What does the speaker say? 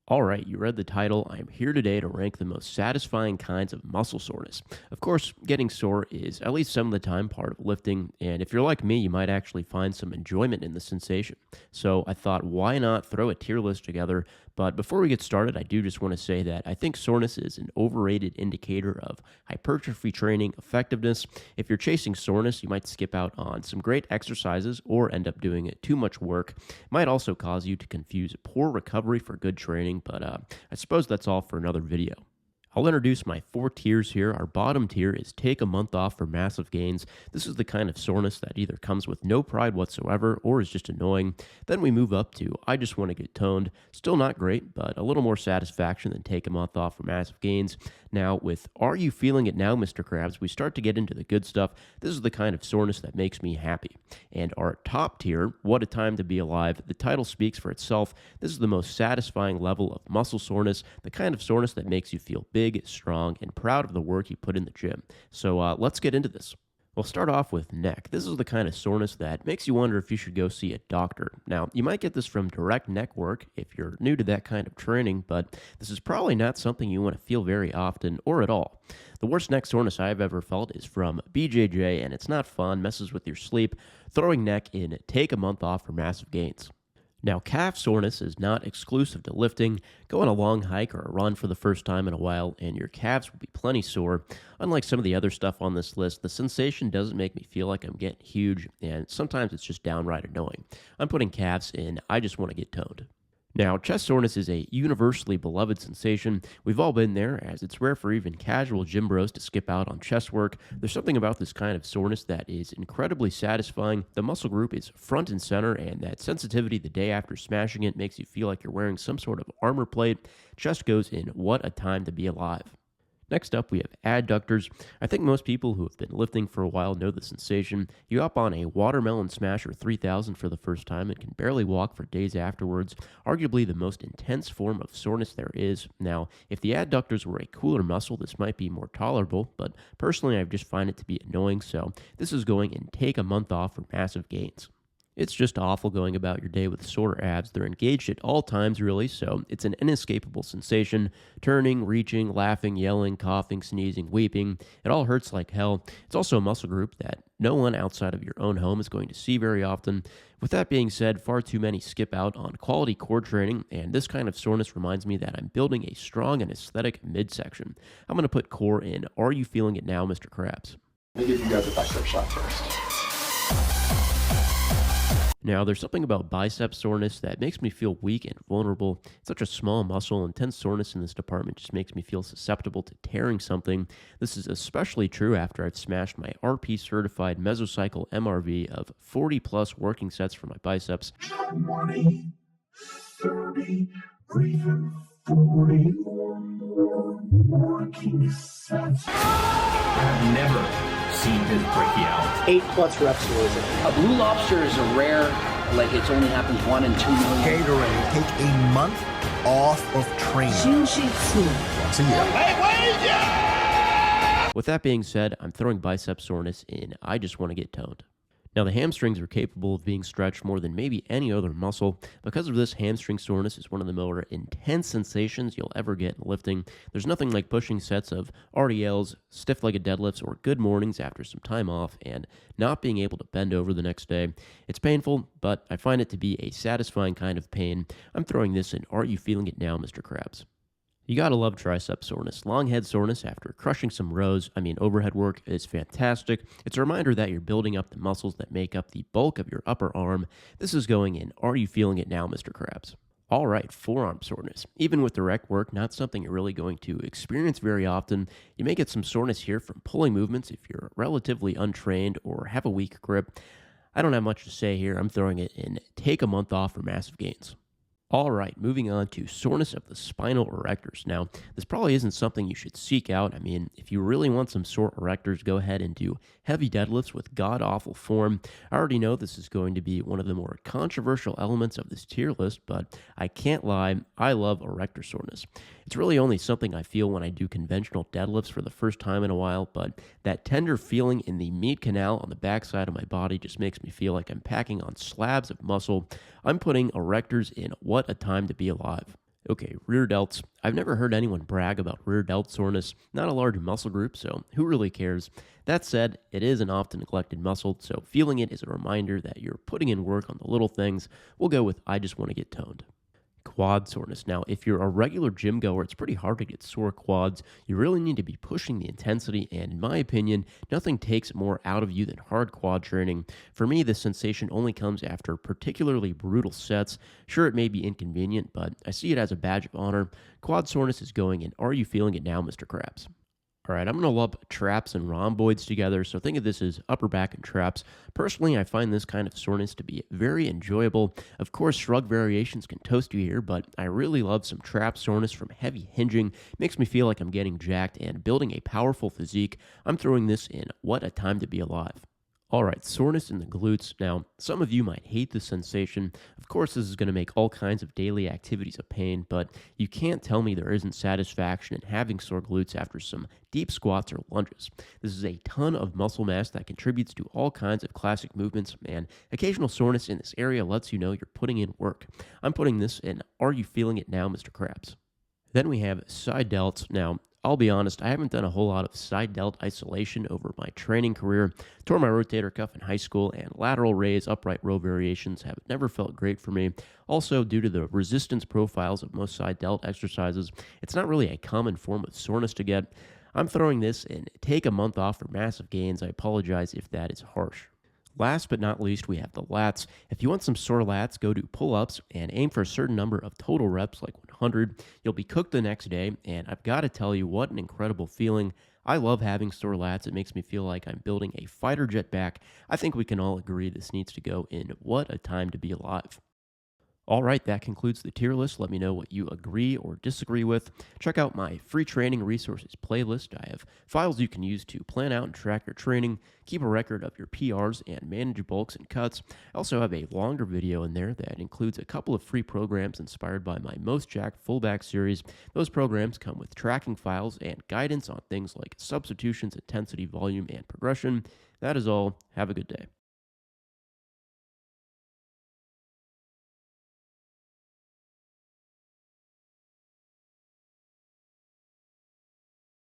All right, you read the title. I'm here today to rank the most satisfying kinds of muscle soreness. Of course, getting sore is at least some of the time part of lifting, and if you're like me, you might actually find some enjoyment in the sensation. So I thought, why not throw a tier list together? But before we get started, I do just want to say that I think soreness is an overrated indicator of hypertrophy training effectiveness. If you're chasing soreness, you might skip out on some great exercises or end up doing too much work. It might also cause you to confuse poor recovery for good training, but I suppose that's all for another video. I'll introduce my four tiers here. Our bottom tier is take a month off for massive gains. This is the kind of soreness that either comes with no pride whatsoever or is just annoying. Then we move up to I just want to get toned. Still not great, but a little more satisfaction than take a month off for massive gains. Now, with Are You Feeling It Now, Mr. Krabs, we start to get into the good stuff. This is the kind of soreness that makes me happy. And our top tier, What a Time to Be Alive, the title speaks for itself. This is the most satisfying level of muscle soreness, the kind of soreness that makes you feel big, strong, and proud of the work you put in the gym. So let's get into this. We'll start off with neck. This is the kind of soreness that makes you wonder if you should go see a doctor. Now, you might get this from direct neck work if you're new to that kind of training, but this is probably not something you want to feel very often or at all. The worst neck soreness I've ever felt is from BJJ, and it's not fun, messes with your sleep. Throwing neck in take a month off for massive gains. Now, calf soreness is not exclusive to lifting. Go on a long hike or a run for the first time in a while, and your calves will be plenty sore. Unlike some of the other stuff on this list, the sensation doesn't make me feel like I'm getting huge, and sometimes it's just downright annoying. I'm putting calves in I just want to get toned. Now, chest soreness is a universally beloved sensation. We've all been there, as it's rare for even casual gym bros to skip out on chest work. There's something about this kind of soreness that is incredibly satisfying. The muscle group is front and center, and that sensitivity the day after smashing it makes you feel like you're wearing some sort of armor plate. Chest goes in What a Time to Be Alive. Next up, we have adductors. I think most people who have been lifting for a while know the sensation. You hop on a watermelon smasher 3000 for the first time and can barely walk for days afterwards. Arguably the most intense form of soreness there is. Now, if the adductors were a cooler muscle, this might be more tolerable, but personally I just find it to be annoying, so this is going in take a month off for massive gains. It's just awful going about your day with sore abs. They're engaged at all times, really, so it's an inescapable sensation. Turning, reaching, laughing, yelling, coughing, sneezing, weeping. It all hurts like hell. It's also a muscle group that no one outside of your own home is going to see very often. With that being said, far too many skip out on quality core training, and this kind of soreness reminds me that I'm building a strong and aesthetic midsection. I'm going to put core in Are You Feeling It Now, Mr. Krabs? Let me give you guys a bicep shot first. Now, there's something about bicep soreness that makes me feel weak and vulnerable. It's such a small muscle. Intense soreness in this department just makes me feel susceptible to tearing something. This is especially true after I've smashed my RP-certified mesocycle MRV of 40 plus working sets for my biceps. 20, 30, or even 40 or more working sets. I've never seen his breaky out. 8+ reps was it. A blue lobster is a rare, like it's only happens 1 in 2 million. Gatorade, take a month off of training once a year. With that being said, I'm throwing bicep soreness in I just want to get toned. Now, the hamstrings are capable of being stretched more than maybe any other muscle. Because of this, hamstring soreness is one of the more intense sensations you'll ever get in lifting. There's nothing like pushing sets of RDLs, stiff-legged deadlifts, or good mornings after some time off and not being able to bend over the next day. It's painful, but I find it to be a satisfying kind of pain. I'm throwing this in Are You Feeling It Now, Mr. Krabs? You gotta love tricep soreness. Long head soreness after crushing some overhead work is fantastic. It's a reminder that you're building up the muscles that make up the bulk of your upper arm. This is going in Are You Feeling It Now, Mr. Krabs? All right, forearm soreness. Even with direct work, not something you're really going to experience very often. You may get some soreness here from pulling movements if you're relatively untrained or have a weak grip. I don't have much to say here. I'm throwing it in take a month off for massive gains. All right, moving on to soreness of the spinal erectors. Now, this probably isn't something you should seek out. I mean, if you really want some sore erectors, go ahead and do heavy deadlifts with god-awful form. I already know this is going to be one of the more controversial elements of this tier list, but I can't lie, I love erector soreness. It's really only something I feel when I do conventional deadlifts for the first time in a while, but that tender feeling in the meat canal on the backside of my body just makes me feel like I'm packing on slabs of muscle. I'm putting erectors in What a Time to Be Alive. Okay, rear delts. I've never heard anyone brag about rear delt soreness, not a large muscle group, so who really cares? That said, it is an often neglected muscle, so feeling it is a reminder that you're putting in work on the little things. We'll go with I just want to get toned. Quad soreness. Now, if you're a regular gym goer, it's pretty hard to get sore quads. You really need to be pushing the intensity, and in my opinion, nothing takes more out of you than hard quad training. For me, this sensation only comes after particularly brutal sets. Sure, it may be inconvenient, but I see it as a badge of honor. Quad soreness is going, and are you feeling it now, Mr. Krabs? All right, I'm going to lump traps and rhomboids together, so think of this as upper back and traps. Personally, I find this kind of soreness to be very enjoyable. Of course, shrug variations can toast you here, but I really love some trap soreness from heavy hinging. Makes me feel like I'm getting jacked and building a powerful physique. I'm throwing this in What a Time to Be Alive. All right, soreness in the glutes. Now, some of you might hate the sensation. Of course, this is going to make all kinds of daily activities a pain, but you can't tell me there isn't satisfaction in having sore glutes after some deep squats or lunges. This is a ton of muscle mass that contributes to all kinds of classic movements, and occasional soreness in this area lets you know you're putting in work. I'm putting this in Are You Feeling It Now, Mr. Krabs? Then we have side delts. Now, I'll be honest, I haven't done a whole lot of side delt isolation over my training career. Tore my rotator cuff in high school, and lateral raise, upright row variations have never felt great for me. Also, due to the resistance profiles of most side delt exercises, it's not really a common form of soreness to get. I'm throwing this in Take a month off for massive gains. I apologize if that is harsh. Last but not least, we have the lats. If you want some sore lats, go do pull-ups and aim for a certain number of total reps, like 100. You'll be cooked the next day, and I've got to tell you, what an incredible feeling. I love having sore lats. It makes me feel like I'm building a fighter jet back. I think we can all agree this needs to go in What a Time to Be Alive. All right, that concludes the tier list. Let me know what you agree or disagree with. Check out my free training resources playlist. I have files you can use to plan out and track your training, keep a record of your PRs, and manage bulks and cuts. I also have a longer video in there that includes a couple of free programs inspired by my Most Jacked Fullback series. Those programs come with tracking files and guidance on things like substitutions, intensity, volume, and progression. That is all. Have a good day.